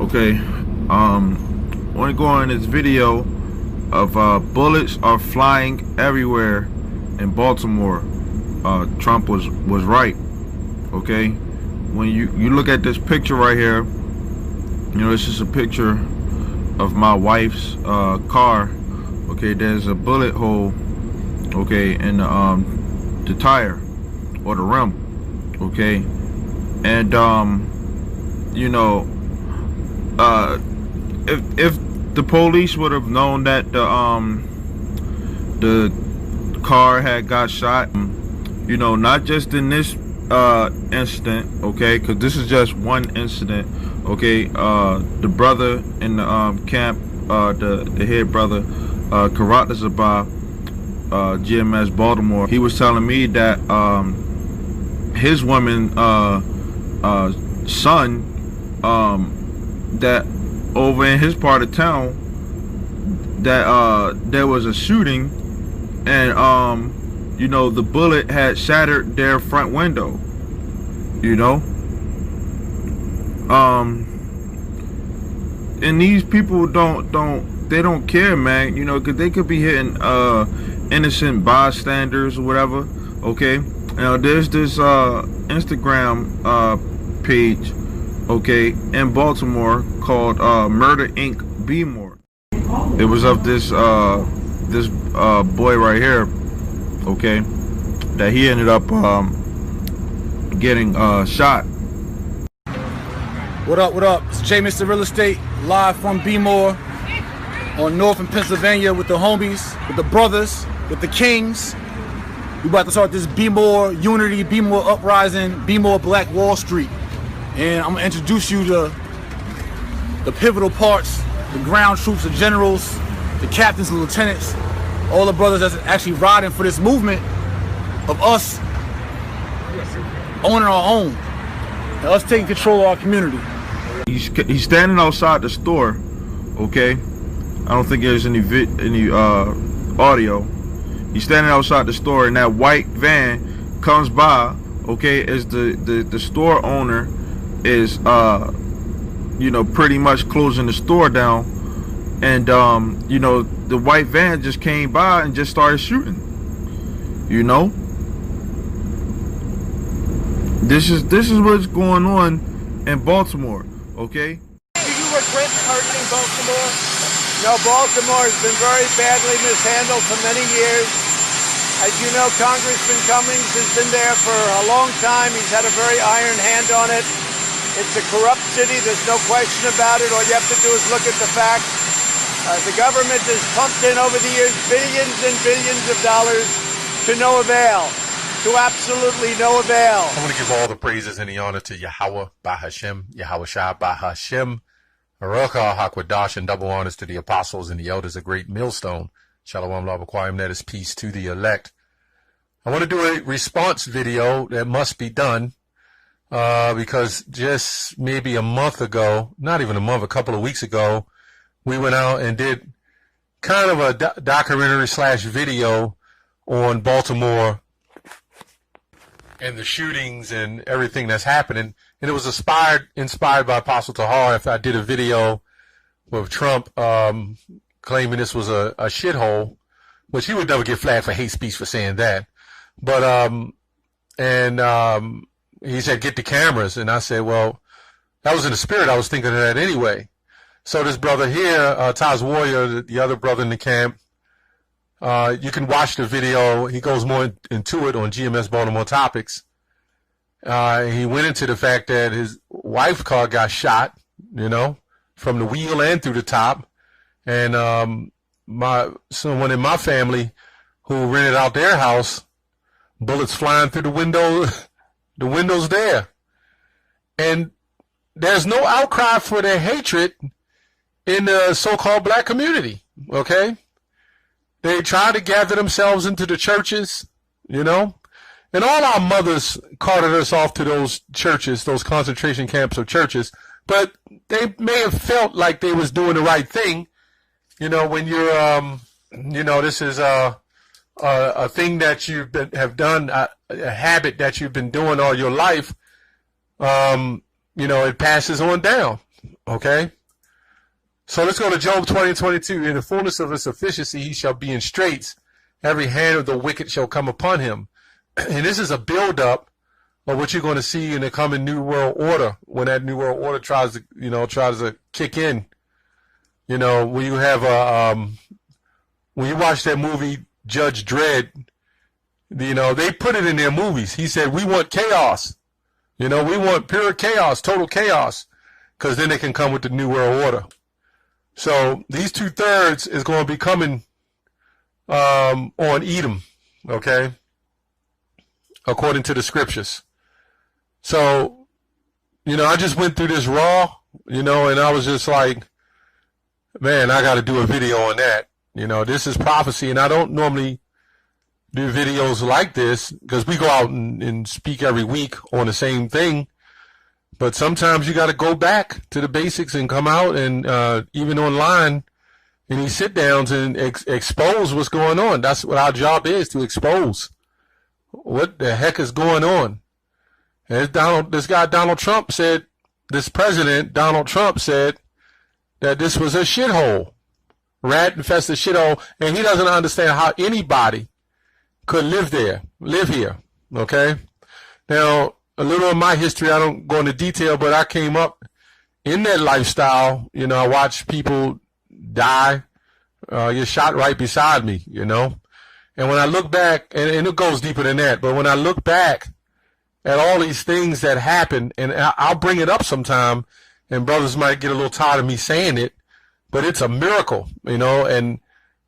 Okay, I want to go on this video of bullets are flying everywhere in Baltimore. Trump was right. Okay, when you look at this picture right here, you know, this is a picture of my wife's car. Okay, there's a bullet hole, okay, in the tire or the rim. Okay, and you know, if the police would have known that the car had got shot, you know, not just in this incident, okay, because this is just one incident, okay. The brother in the camp, the head brother, Karatazabah, GMS Baltimore, he was telling me that his woman son, that over in his part of town, that there was a shooting, and you know, the bullet had shattered their front window, you know. And these people don't care, man, you know, because they could be hitting innocent bystanders or whatever. Okay, now there's this Instagram page, okay, in Baltimore called Murder Inc. Bmore. It was of this boy right here, okay, that he ended up getting shot. What up, what up? It's J Mr. Real Estate, live from Bmore on North in Pennsylvania with the homies, with the brothers, with the kings. We about to start this Bmore Unity, Bmore Uprising, Bmore Black Wall Street. And I'm gonna introduce you to the pivotal parts, the ground troops, the generals, the captains, the lieutenants, all the brothers that's actually riding for this movement of us owning our home, and us taking control of our community. He's standing outside the store, okay. I don't think there's any audio. He's standing outside the store, and that white van comes by, okay, as the store owner is you know, pretty much closing the store down, and you know, the white van just came by and just started shooting, you know. This is what's going on in Baltimore, okay. Do you regret targeting Baltimore? No, Baltimore has been very badly mishandled for many years. As you know, Congressman Cummings has been there for a long time. He's had a very iron hand on it. It's a corrupt city, there's no question about it. All you have to do is look at the facts. The government has pumped in over the years billions and billions of dollars to no avail. To absolutely no avail. I want to give all the praises and the honor to Yahweh Bahashem, Yahweh Shah Bahashem, Barakah Hakwadash, and double honors to the apostles and the elders of Great Millstone. Shalom Labaquayim, that is peace to the elect. I want to do a response video that must be done because just maybe a month ago, not even a month, a couple of weeks ago, we went out and did kind of a documentary / video on Baltimore and the shootings and everything that's happening. And it was inspired by Apostle Tahar. If I did a video with Trump claiming this was a shithole, which he would never get flagged for hate speech for saying that. But he said, get the cameras. And I said, well, that was in the spirit. I was thinking of that anyway. So this brother here, Taz Warrior, the other brother in the camp, you can watch the video. He goes more into it on GMS Baltimore Topics. He went into the fact that his wife's car got shot, you know, from the wheel and through the top. And someone in my family who rented out their house, bullets flying through the windows there. And there's no outcry for their hatred in the so-called black community, okay? They try to gather themselves into the churches, you know, and all our mothers carted us off to those churches, those concentration camps of churches, but they may have felt like they was doing the right thing. You know, when you're, you know, this is a thing that you have done, a habit that you've been doing all your life, you know, it passes on down. Okay? So let's go to Job 20:22. In the fullness of his sufficiency, he shall be in straits. Every hand of the wicked shall come upon him. And this is a buildup of what you're going to see in the coming New World Order, when that New World Order tries to kick in. You know, when you have when you watch that movie Judge Dredd, you know, they put it in their movies. He said, we want chaos. You know, we want pure chaos, total chaos, because then they can come with the New World Order. So these 2/3 is going to be coming on Edom, okay, according to the scriptures. So, you know, I just went through this raw, you know, and I was just like, man, I got to do a video on that. You know, this is prophecy, and I don't normally do videos like this because we go out and speak every week on the same thing. But sometimes you got to go back to the basics and come out and even online in these sit downs and expose what's going on. That's what our job is, to expose what the heck is going on. And this guy Donald Trump said, this president Donald Trump said that this was a shithole, rat infested shithole, and he doesn't understand how anybody could live here. Okay, now a little of my history, I don't go into detail, but I came up in that lifestyle. You know, I watched people die, get shot right beside me, you know. And when I look back, and it goes deeper than that, but when I look back at all these things that happened, and I'll bring it up sometime, and brothers might get a little tired of me saying it, but it's a miracle, you know. And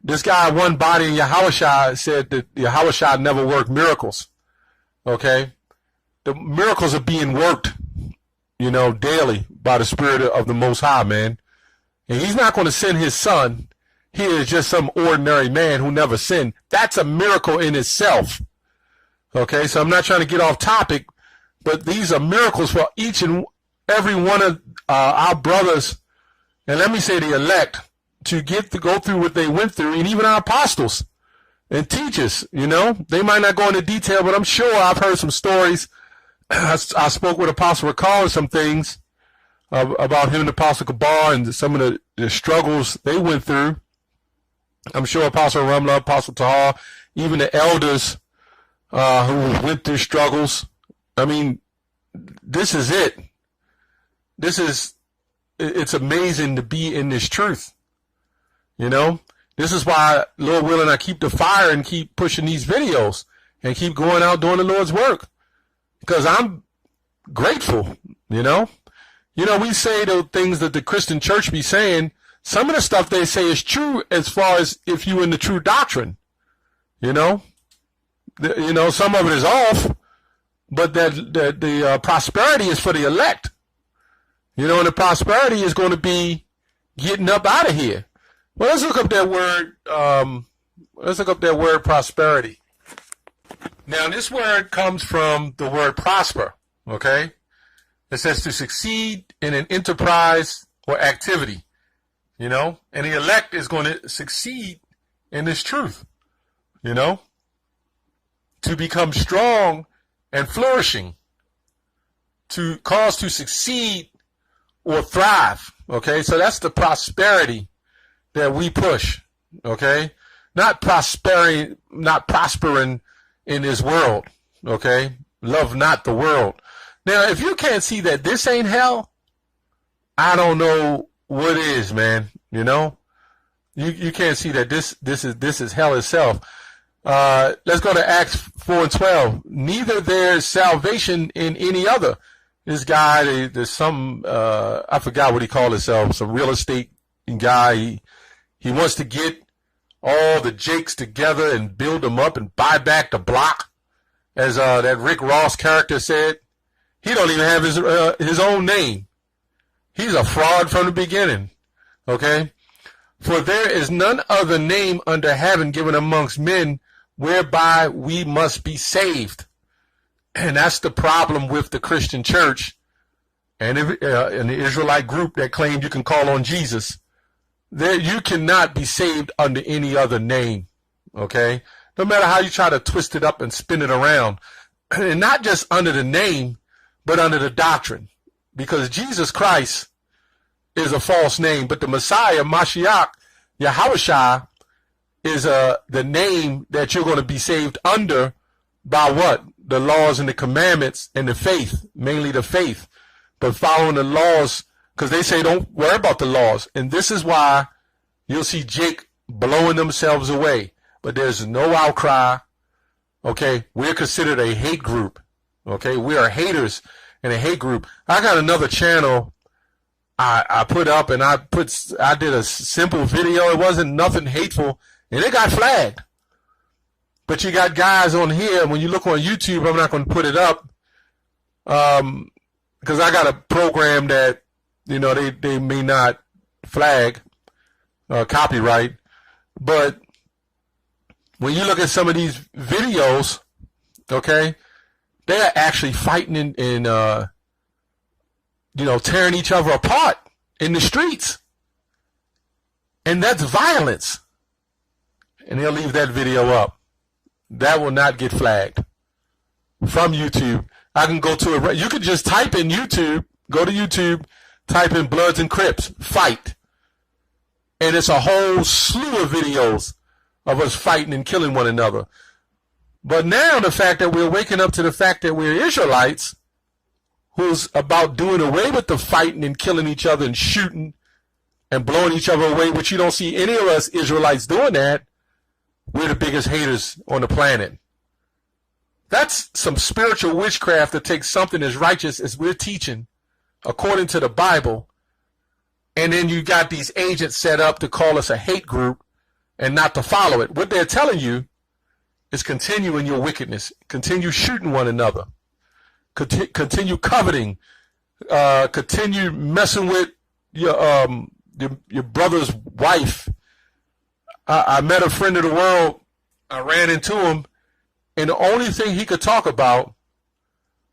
this guy, one body in Yahushua, said that Yahushua never worked miracles, okay. The miracles are being worked, you know, daily by the Spirit of the Most High, man. And he's not going to send his son. He is just some ordinary man who never sinned. That's a miracle in itself. Okay, so I'm not trying to get off topic, but these are miracles for each and every one of our brothers, and let me say the elect, to go through what they went through, and even our apostles and teachers, you know. They might not go into detail, but I'm sure I've heard some stories. I spoke with Apostle Recall some things about him and Apostle Kabar and some of the struggles they went through. I'm sure Apostle Ramla, Apostle Tahar, even the elders who went through struggles. I mean, this is it. It's amazing to be in this truth. You know, this is why, Lord willing, I keep the fire and keep pushing these videos and keep going out doing the Lord's work. Because I'm grateful, you know. You know, we say the things that the Christian church be saying. Some of the stuff they say is true as far as if you in the true doctrine, you know. Some of it is off, but the prosperity is for the elect. You know, and the prosperity is going to be getting up out of here. Well, let's look up that word. Let's look up that word prosperity. Now, this word comes from the word prosper, okay? It says to succeed in an enterprise or activity, you know? And the elect is going to succeed in this truth, you know? To become strong and flourishing, to cause to succeed or thrive, okay? So that's the prosperity that we push, okay? Not prospering in this world, okay? Love not the world. Now, if you can't see that this ain't hell, I don't know what is, man. You know, you can't see that this is hell itself. Let's go to Acts 4:12. Neither there's salvation in any other. This guy, there's some I forgot what he called himself, some real estate guy. He wants to get all the Jakes together and build them up and buy back the block, as that Rick Ross character said. He don't even have his own name. He's a fraud from the beginning. Okay? For there is none other name under heaven given amongst men whereby we must be saved. And that's the problem with the Christian church and the Israelite group that claimed you can call on Jesus. There, you cannot be saved under any other name, okay? No matter how you try to twist it up and spin it around. And not just under the name, but under the doctrine. Because Jesus Christ is a false name, but the Messiah, Mashiach, Yahushua, is the name that you're going to be saved under by what? The laws and the commandments and the faith, mainly the faith, but following the laws, because they say don't worry about the laws. And this is why you'll see Jake blowing themselves away, but there's no outcry. Okay, we're considered a hate group. Okay, we are haters in a hate group. I got another channel I put up, and I did a simple video. It wasn't nothing hateful, and it got flagged. But you got guys on here. When you look on YouTube, I'm not going to put it up because I got a program that, you know, they may not flag copyright. But when you look at some of these videos, okay, they're actually fighting and you know, tearing each other apart in the streets. And that's violence. And they'll leave that video up. That will not get flagged from YouTube. I can go to it. You could just type in YouTube, go to YouTube, type in Bloods and Crips, fight. And it's a whole slew of videos of us fighting and killing one another. But now the fact that we're waking up to the fact that we're Israelites, who's about doing away with the fighting and killing each other and shooting and blowing each other away, which you don't see any of us Israelites doing that, we're the biggest haters on the planet. That's some spiritual witchcraft that takes something as righteous as we're teaching, according to the Bible, and then you got these agents set up to call us a hate group and not to follow it. What they're telling you is continue in your wickedness, continue shooting one another, continue coveting, continue messing with your brother's wife. I met a friend of the world. I ran into him, and the only thing he could talk about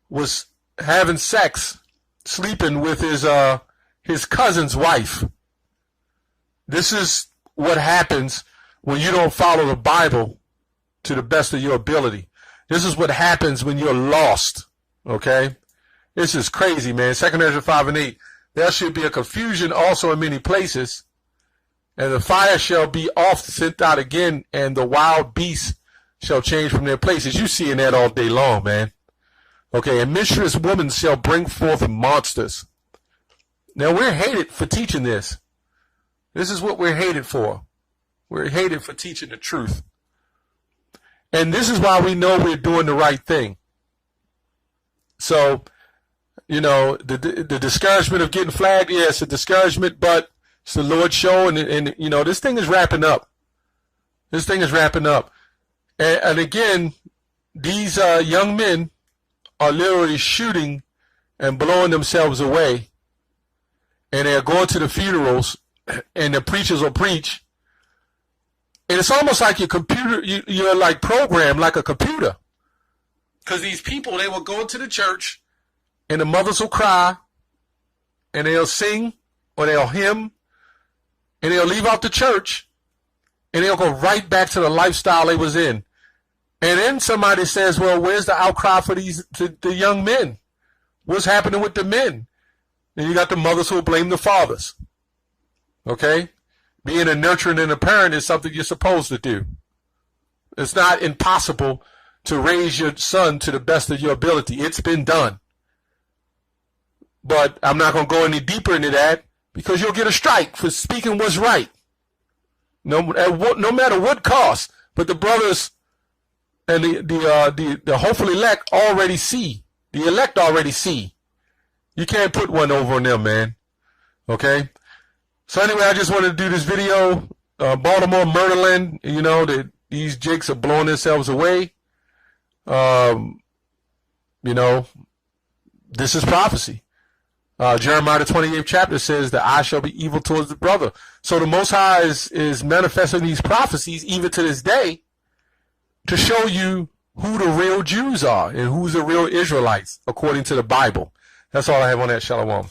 was having sex, sleeping with his cousin's wife. This is what happens when you don't follow the Bible to the best of your ability. This is what happens when you're lost. Okay? This is crazy, man. 2 Ezra 5:8. There should be a confusion also in many places, and the fire shall be oft sent out again, and the wild beasts shall change from their places. You seeing that all day long, man. Okay, and mischievous women shall bring forth monsters. Now, we're hated for teaching this. This is what we're hated for. We're hated for teaching the truth. And this is why we know we're doing the right thing. So, you know, the discouragement of getting flagged, yeah, it's a discouragement, but it's the Lord's show, and you know, this thing is wrapping up. This thing is wrapping up. And again, these young men are literally shooting and blowing themselves away. And they're going to the funerals, and the preachers will preach. And it's almost like your computer, you're like programmed like a computer. Because these people, they will go into the church, and the mothers will cry, and they'll sing, or they'll hymn, and they'll leave out the church, and they'll go right back to the lifestyle they was in. And then somebody says, well, where's the outcry for the young men? What's happening with the men? And you got the mothers who will blame the fathers. Okay? Being a nurturing and a parent is something you're supposed to do. It's not impossible to raise your son to the best of your ability. It's been done. But I'm not going to go any deeper into that because you'll get a strike for speaking what's right. No matter what cost. But the brothers and the hopeful elect already see. The elect already see. You can't put one over on them, man. Okay? So anyway, I just wanted to do this video. Baltimore, Murderland, you know, these jakes are blowing themselves away. You know, this is prophecy. Jeremiah the 28th chapter says that I shall be evil towards the brother. So the Most High is manifesting these prophecies even to this day to show you who the real Jews are and who's the real Israelites according to the Bible. That's all I have on that. Shalom.